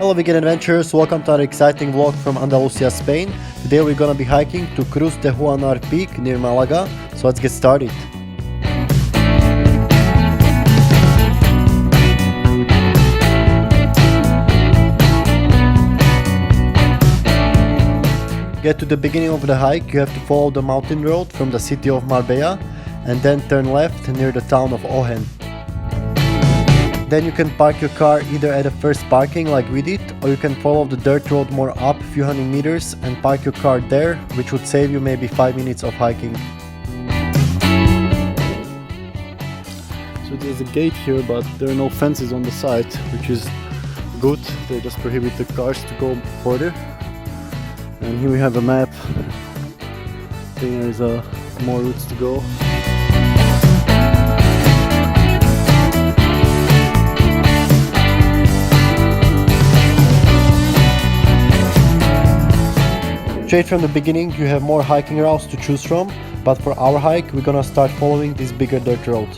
Hello weekend adventurers, welcome to our exciting vlog from Andalusia, Spain. Today we're gonna be hiking to Cruz de Juanar peak near Malaga, so let's get started. Get to the beginning of the hike, you have to follow the mountain road from the city of Marbella and then turn left near the town of Ohen. Then you can park your car either at the first parking like we did, or you can follow the dirt road more up a few hundred meters and park your car there, which would save you maybe 5 minutes of hiking. So there's a gate here, but there are no fences on the side, which is good. They just prohibit the cars to go further. And here we have a map. I think there's more routes to go. Straight from the beginning you have more hiking routes to choose from, but for our hike we're gonna start following this bigger dirt road.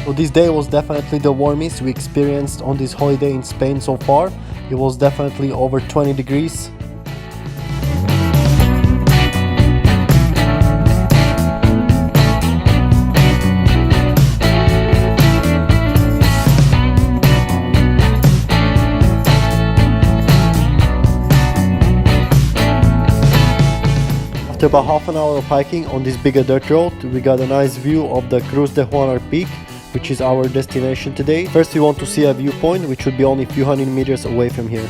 So this day was definitely the warmest we experienced on this holiday in Spain so far. It was definitely over 20 degrees. After about half an hour of hiking on this bigger dirt road, we got a nice view of the Cruz de Juanar peak, which is our destination today. First we want to see a viewpoint, which would be only a few hundred meters away from here.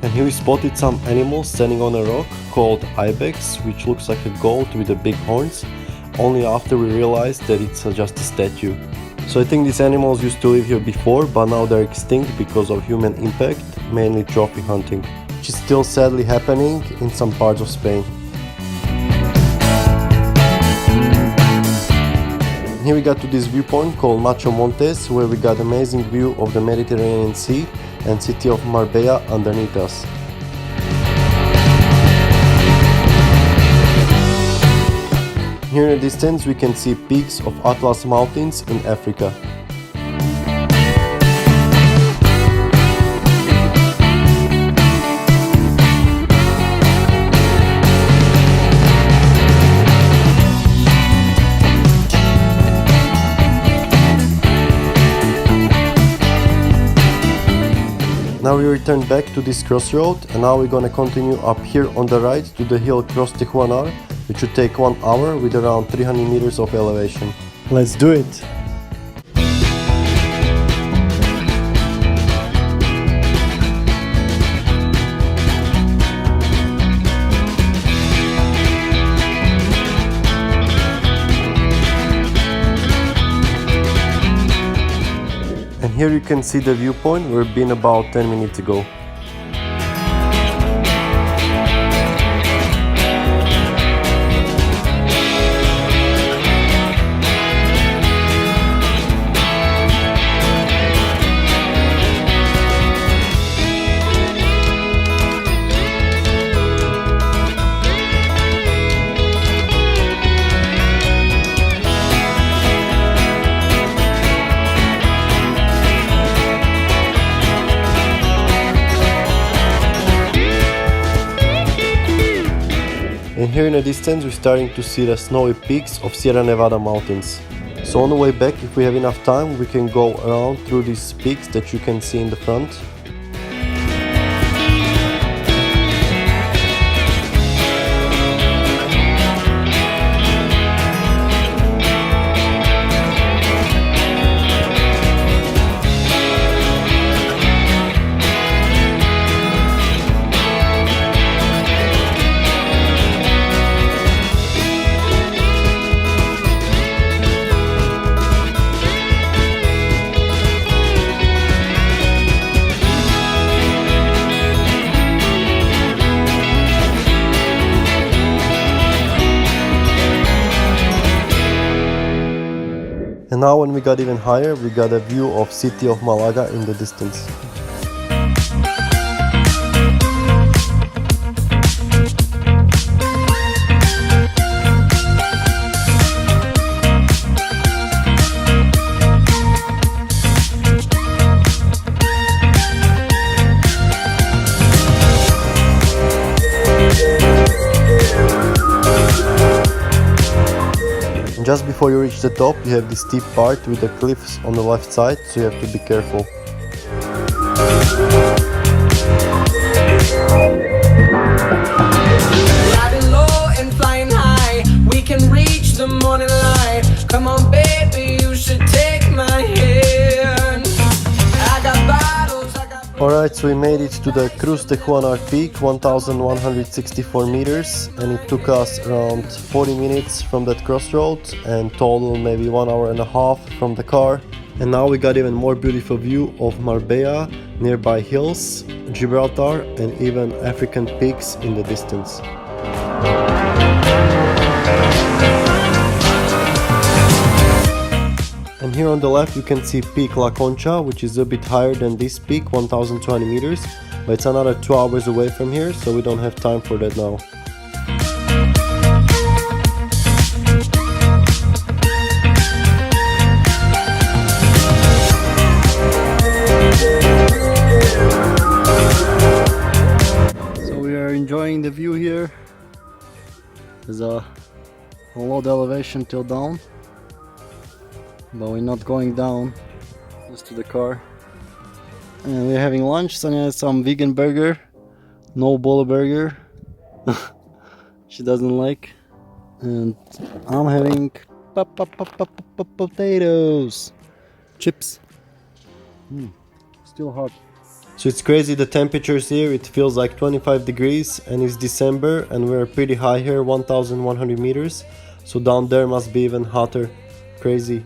And here we spotted some animals standing on a rock called ibex, which looks like a goat with the big horns, only after we realized that it's just a statue. So I think these animals used to live here before, but now they're extinct because of human impact, mainly trophy hunting, which is still sadly happening in some parts of Spain. And here we got to this viewpoint called Macho Montes, where we got amazing view of the Mediterranean Sea and city of Marbella underneath us. Here in the distance we can see peaks of Atlas Mountains in Africa. Now we return back to this crossroad, and now we're gonna continue up here on the right to the hill Cruz de Juanar, which should take 1 hour with around 300 meters of elevation. Let's do it! And here you can see the viewpoint where we've been about 10 minutes ago. And here in the distance we're starting to see the snowy peaks of Sierra Nevada mountains. So on the way back, if we have enough time, we can go around through these peaks that you can see in the front. And now when we got even higher, we got a view of city of Malaga in the distance. Just before you reach the top, you have this steep part with the cliffs on the left side, so you have to be careful. Riding low and flying high, we can reach the morning light. Come on, baby, you should take my hand. I got bottles, I got... Alright, so we made it to the Cruz de Juanar peak, 1164 meters, and it took us around 40 minutes from that crossroad and total maybe 1 hour and a half from the car. And now we got even more beautiful view of Marbella, nearby hills, Gibraltar, and even African peaks in the distance. And here on the left you can see peak La Concha, which is a bit higher than this peak, 1020 meters, but it's another 2 hours away from here, so we don't have time for that now. So we are enjoying the view here. There's a low elevation till down, but we're not going down, just to the car. And we're having lunch. Sonia has some vegan burger, no bull burger. She doesn't like. And I'm having potatoes, chips. Still hot. So it's crazy the temperatures here. It feels like 25 degrees and it's December and we're pretty high here, 1100 meters. So down there must be even hotter. Crazy.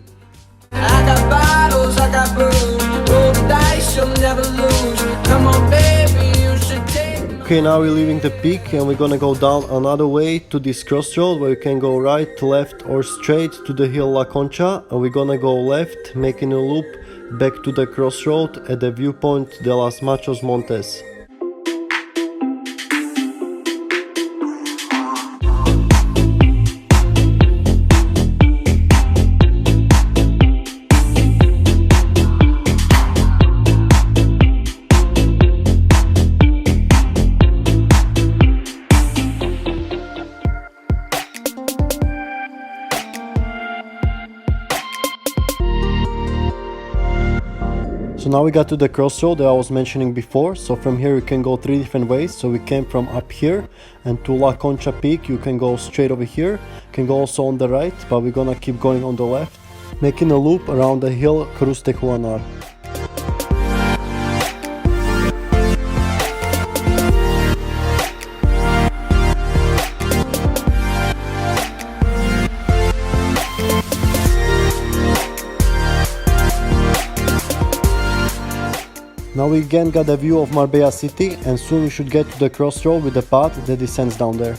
I got bottles, I got booze. Roll the dice, you'll never lose. Come on, baby, you should take my... Okay, now we're leaving the peak and we're gonna go down another way to this crossroad where you can go right, left or straight to the hill La Concha, and we're gonna go left, making a loop back to the crossroad at the viewpoint de las Machos Montes. So now we got to the crossroad that I was mentioning before. So from here you can go 3 different ways. So we came from up here, and to La Concha Peak you can go straight over here. You can go also on the right, but we're gonna keep going on the left, making a loop around the hill Cruz de Juanar. Now we again got a view of Marbella city, and soon we should get to the crossroad with the path that descends down there.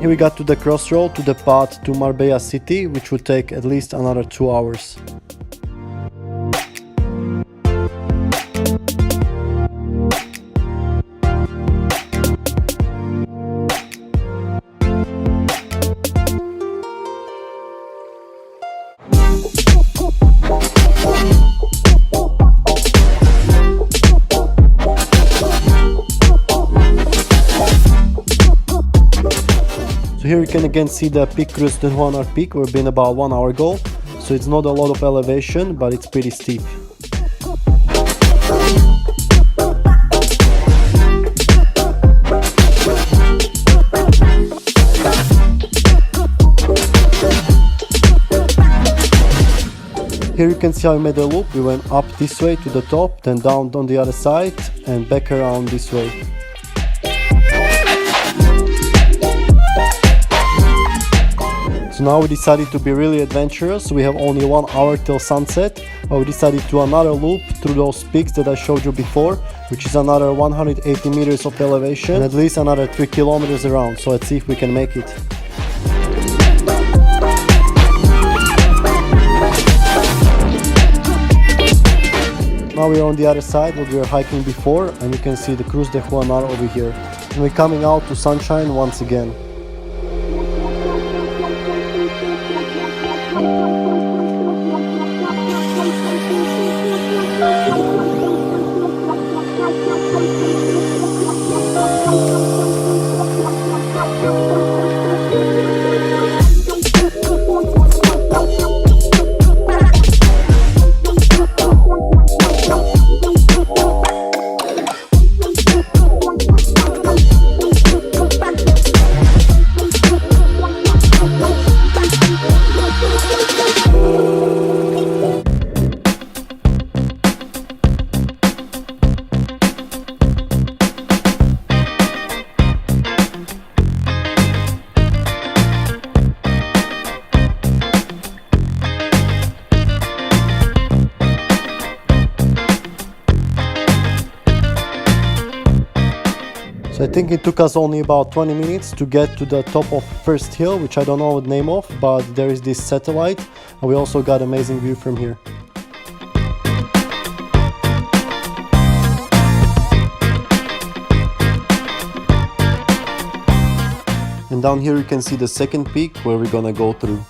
Here we got to the crossroad, to the path to Marbella city, which would take at least another 2 hours. So here you can again see the peak Cruz de Juanar peak. We've been about 1 hour ago, so it's not a lot of elevation, but it's pretty steep. Here you can see how we made a loop. We went up this way to the top, then down on the other side and back around this way. So now we decided to be really adventurous. We have only 1 hour till sunset, but we decided to do another loop through those peaks that I showed you before, which is another 180 meters of elevation and at least another 3 kilometers around. So let's see if we can make it. Now we're on the other side where we were hiking before, and you can see the Cruz de Juanar over here. And we're coming out to sunshine once again. So I think it took us only about 20 minutes to get to the top of first hill, which I don't know the name of, but there is this satellite, and we also got amazing view from here. And down here you can see the second peak where we're gonna go through.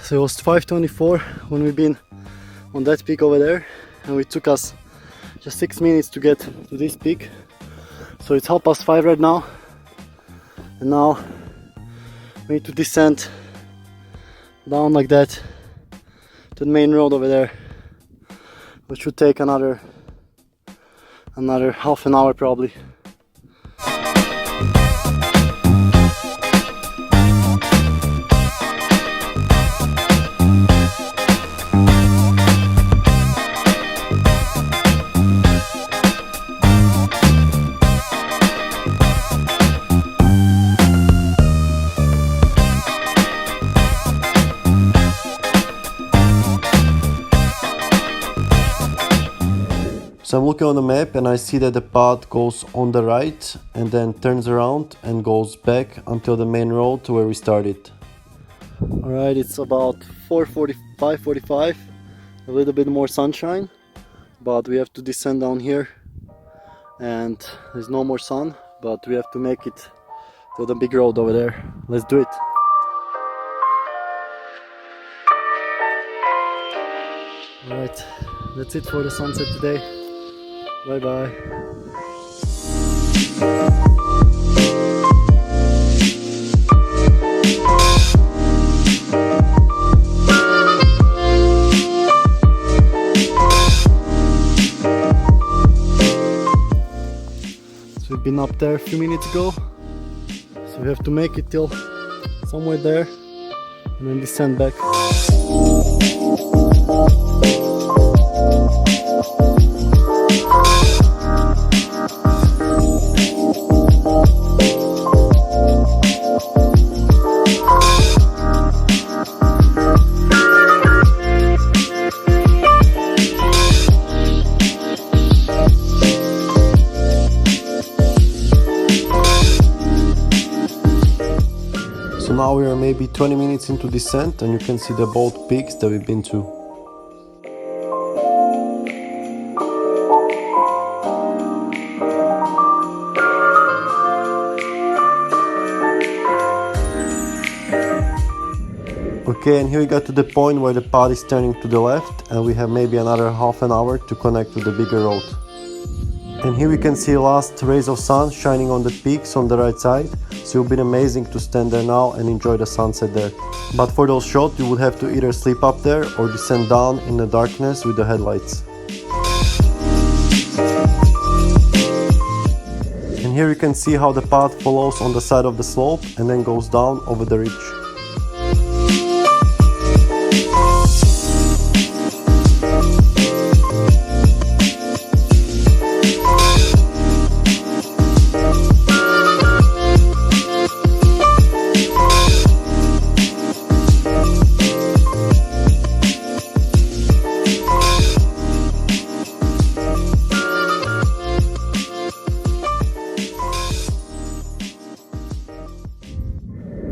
So it was 5:24 when we've been on that peak over there, and it took us just 6 minutes to get to this peak. So it's 5:30 right now, and now we need to descend down like that to the main road over there, which should take another half an hour probably. So I'm looking on the map and I see that the path goes on the right and then turns around and goes back until the main road to where we started. Alright, it's about 4:45, a little bit more sunshine, but we have to descend down here and there's no more sun, but we have to make it to the big road over there. Let's do it. Alright, that's it for the sunset today. Bye bye. So we've been up there a few minutes ago. So we have to make it till somewhere there and then descend back. So now we are maybe 20 minutes into descent and you can see the both peaks that we've been to. Okay, and here we got to the point where the path is turning to the left and we have maybe another half an hour to connect to the bigger road. And here we can see last rays of sun shining on the peaks on the right side, so it would be amazing to stand there now and enjoy the sunset there. But for those shots you would have to either sleep up there or descend down in the darkness with the headlights. And here you can see how the path follows on the side of the slope and then goes down over the ridge.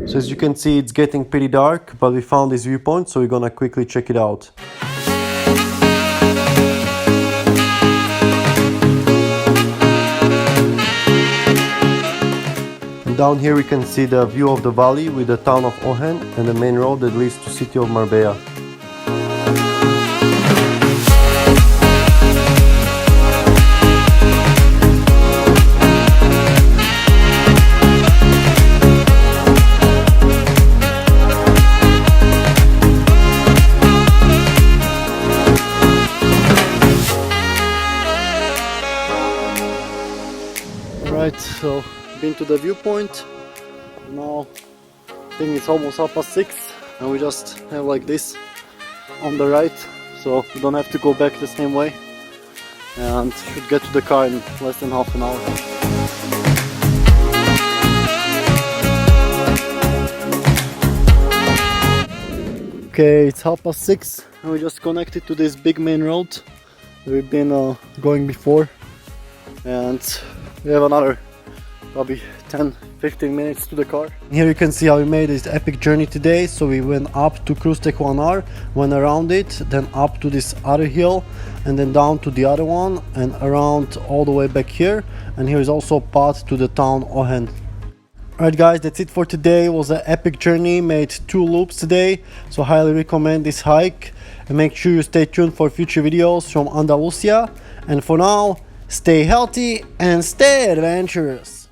So as you can see, it's getting pretty dark, but we found this viewpoint, so we're gonna quickly check it out. And down here we can see the view of the valley with the town of Ohen and the main road that leads to city of Marbella. Right, so been to the viewpoint. Now I think it's almost 6:30 and we just have like this on the right, so we don't have to go back the same way and should get to the car in less than half an hour. Okay, it's 6:30 and we just connected to this big main road that we've been going before, and we have another probably 10-15 minutes to the car. Here you can see how we made this epic journey today. So we went up to Cruz, Juanar, went around it, then up to this other hill and then down to the other one and around all the way back here, and here is also a path to the town Ohen. Alright guys, that's it for today. It was an epic journey, made 2 loops today, so highly recommend this hike and make sure you stay tuned for future videos from Andalusia. And for now, stay healthy and stay adventurous.